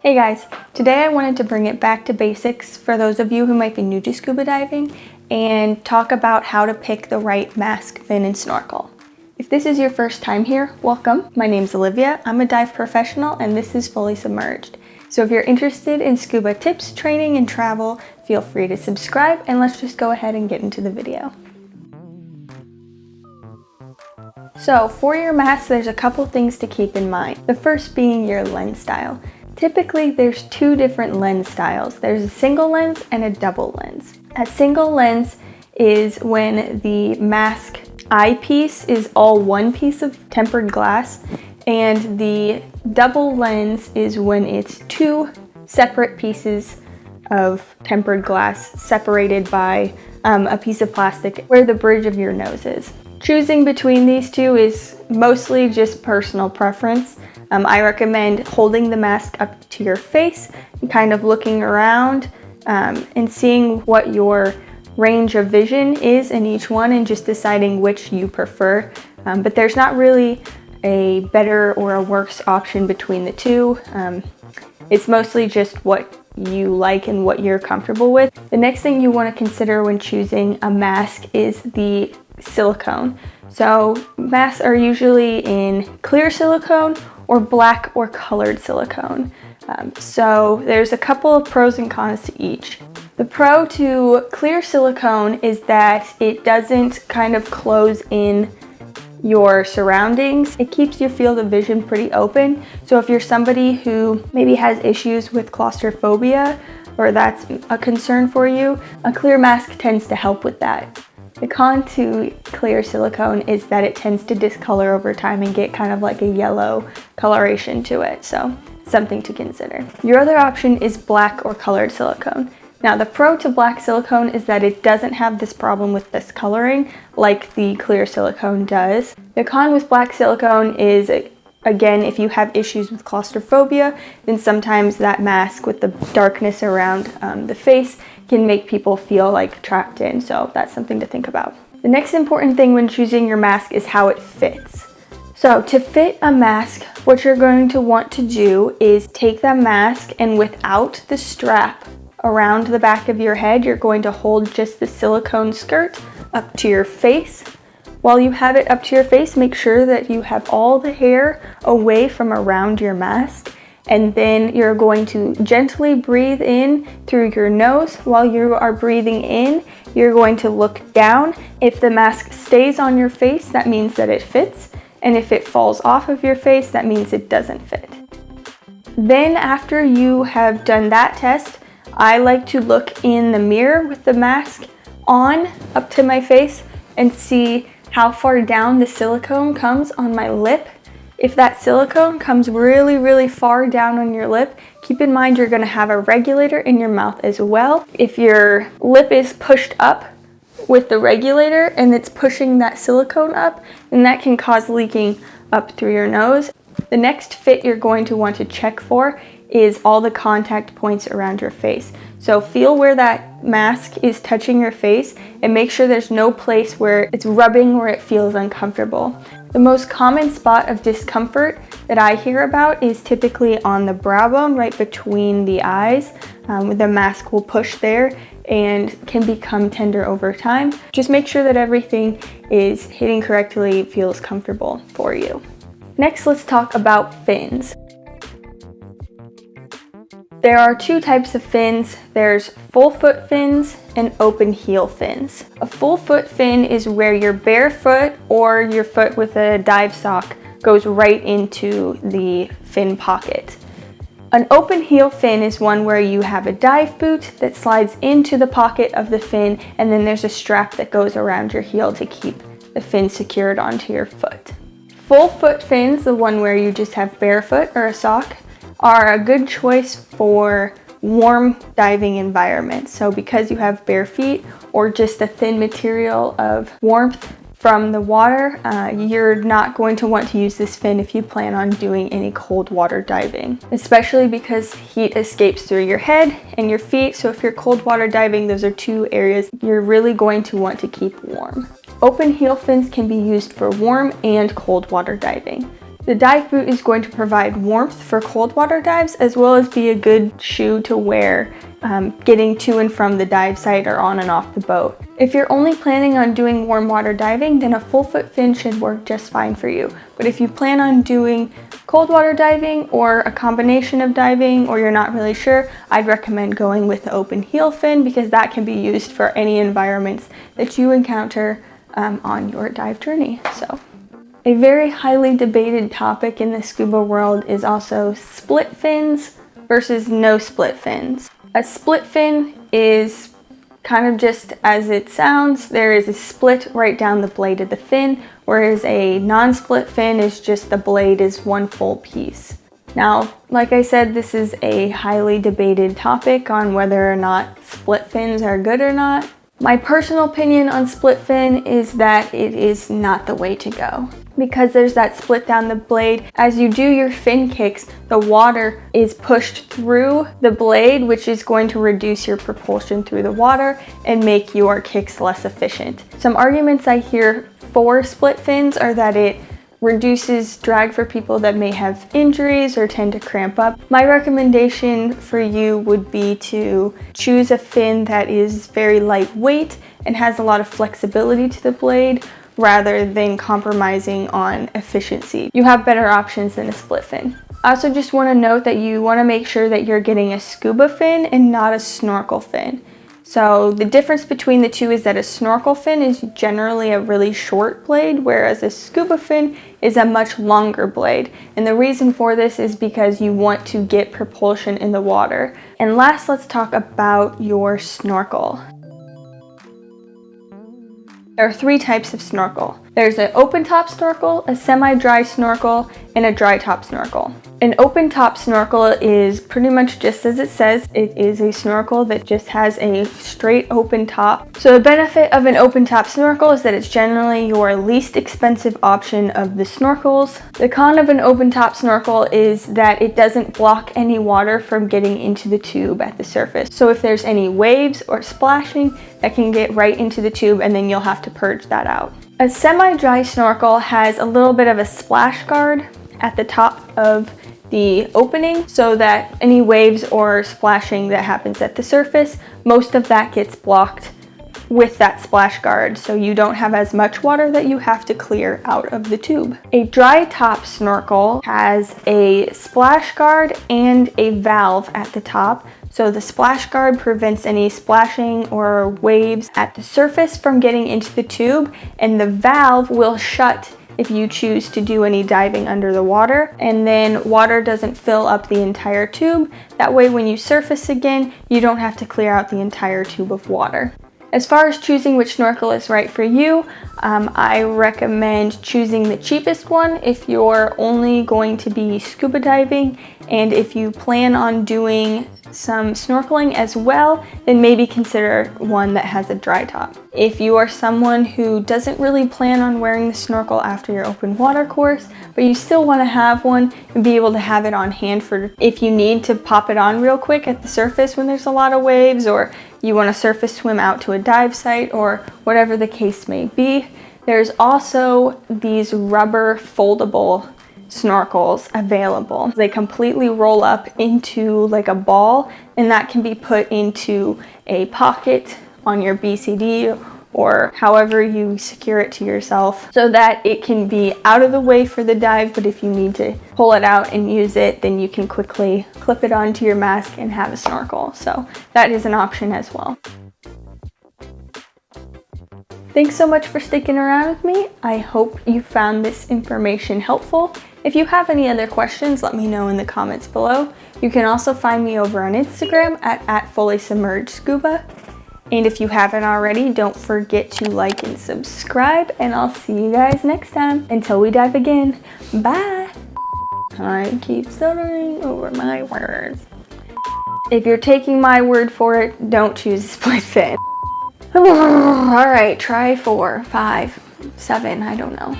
Hey guys, today I wanted to bring it back to basics for those of you who might be new to scuba diving and talk about how to pick the right mask, fin, and snorkel. If this is your first time here, welcome. My name's Olivia. I'm a dive professional and this is Fully Submerged. So if you're interested in scuba tips, training, and travel, feel free to subscribe and let's just go ahead and get into the video. So for your mask, there's a couple things to keep in mind. The first being your lens style. Typically, there's two different lens styles. There's a single lens and a double lens. A single lens is when the mask eyepiece is all one piece of tempered glass, and the double lens is when it's two separate pieces of tempered glass separated by a piece of plastic where the bridge of your nose is. Choosing between these two is mostly just personal preference. I recommend holding the mask up to your face and kind of looking around and seeing what your range of vision is in each one and just deciding which you prefer. But there's not really a better or a worse option between the two. It's mostly just what you like and what you're comfortable with. The next thing you want to consider when choosing a mask is the silicone. So masks are usually in clear silicone or black or colored silicone. So there's a couple of pros and cons to each. The pro to clear silicone is that it doesn't kind of close in your surroundings. It keeps your field of vision pretty open. So if you're somebody who maybe has issues with claustrophobia or that's a concern for you, a clear mask tends to help with that. The con to clear silicone is that it tends to discolor over time and get kind of like a yellow coloration to it, so something to consider. Your other option is black or colored silicone. Now the pro to black silicone is that it doesn't have this problem with discoloring like the clear silicone does. The con with black silicone is, again, if you have issues with claustrophobia, then sometimes that mask with the darkness around the face can make people feel like trapped in, so that's something to think about. The next important thing when choosing your mask is how it fits. So to fit a mask, what you're going to want to do is take that mask and without the strap around the back of your head, you're going to hold just the silicone skirt up to your face. While you have it up to your face, make sure that you have all the hair away from around your mask. And then you're going to gently breathe in through your nose. While you are breathing in, you're going to look down. If the mask stays on your face, that means that it fits. And if it falls off of your face, that means it doesn't fit. Then after you have done that test, I like to look in the mirror with the mask on up to my face and see how far down the silicone comes on my lip. If that silicone comes really, really far down on your lip, keep in mind you're going to have a regulator in your mouth as well. If your lip is pushed up with the regulator and it's pushing that silicone up, then that can cause leaking up through your nose. The next fit you're going to want to check for is all the contact points around your face. So feel where that mask is touching your face and make sure there's no place where it's rubbing or it feels uncomfortable. The most common spot of discomfort that I hear about is typically on the brow bone, right between the eyes. The mask will push there and can become tender over time. Just make sure that everything is hitting correctly, feels comfortable for you. Next, let's talk about fins. There are two types of fins. There's full foot fins and open heel fins. A full foot fin is where your bare foot or your foot with a dive sock goes right into the fin pocket. An open heel fin is one where you have a dive boot that slides into the pocket of the fin, and then there's a strap that goes around your heel to keep the fin secured onto your foot. Full foot fins, the one where you just have bare foot or a sock, are a good choice for warm diving environments. So because you have bare feet or just a thin material of warmth from the water, you're not going to want to use this fin if you plan on doing any cold water diving, especially because heat escapes through your head and your feet. So if you're cold water diving, those are two areas you're really going to want to keep warm. Open heel fins can be used for warm and cold water diving. The dive boot is going to provide warmth for cold water dives, as well as be a good shoe to wear getting to and from the dive site or on and off the boat. If you're only planning on doing warm water diving, then a full foot fin should work just fine for you. But if you plan on doing cold water diving or a combination of diving, or you're not really sure, I'd recommend going with the open heel fin, because that can be used for any environments that you encounter on your dive journey. So, a very highly debated topic in the scuba world is also split fins versus no split fins. A split fin is kind of just as it sounds. There is a split right down the blade of the fin, whereas a non-split fin is just the blade is one full piece. Now, like I said, this is a highly debated topic on whether or not split fins are good or not. My personal opinion on split fin is that it is not the way to go, because there's that split down the blade. As you do your fin kicks, the water is pushed through the blade, which is going to reduce your propulsion through the water and make your kicks less efficient. Some arguments I hear for split fins are that it reduces drag for people that may have injuries or tend to cramp up. My recommendation for you would be to choose a fin that is very lightweight and has a lot of flexibility to the blade, rather than compromising on efficiency. You have better options than a split fin. I also just want to note that you want to make sure that you're getting a scuba fin and not a snorkel fin. So the difference between the two is that a snorkel fin is generally a really short blade, whereas a scuba fin is a much longer blade. And the reason for this is because you want to get propulsion in the water. And last, let's talk about your snorkel. There are 3 types of snorkel. There's an open top snorkel, a semi-dry snorkel, and a dry top snorkel. An open top snorkel is pretty much just as it says. It is a snorkel that just has a straight open top. So the benefit of an open top snorkel is that it's generally your least expensive option of the snorkels. The con of an open top snorkel is that it doesn't block any water from getting into the tube at the surface. So if there's any waves or splashing, that can get right into the tube, and then you'll have to purge that out. A semi-dry snorkel has a little bit of a splash guard at the top of the opening, so that any waves or splashing that happens at the surface, most of that gets blocked with that splash guard, so you don't have as much water that you have to clear out of the tube. A dry top snorkel has a splash guard and a valve at the top. So the splash guard prevents any splashing or waves at the surface from getting into the tube, and the valve will shut if you choose to do any diving under the water, and then water doesn't fill up the entire tube. That way when you surface again, you don't have to clear out the entire tube of water. As far as choosing which snorkel is right for you, I recommend choosing the cheapest one if you're only going to be scuba diving, and if you plan on doing some snorkeling as well, then maybe consider one that has a dry top. If you are someone who doesn't really plan on wearing the snorkel after your open water course, but you still want to have one and be able to have it on hand for if you need to pop it on real quick at the surface when there's a lot of waves, or you want to surface swim out to a dive site, or whatever the case may be, there's also these rubber foldable snorkels available. They completely roll up into like a ball, and that can be put into a pocket on your BCD or however you secure it to yourself, so that it can be out of the way for the dive, but if you need to pull it out and use it, then you can quickly clip it onto your mask and have a snorkel. So that is an option as well. Thanks so much for sticking around with me. I hope you found this information helpful. If you have any other questions, let me know in the comments below. You can also find me over on Instagram at @fullysubmergedscuba. And if you haven't already, don't forget to like and subscribe, and I'll see you guys next time. Until we dive again, bye! I keep stuttering over my words. If you're taking my word for it, don't choose a split fin. Alright, try 4, 5, 7, I don't know.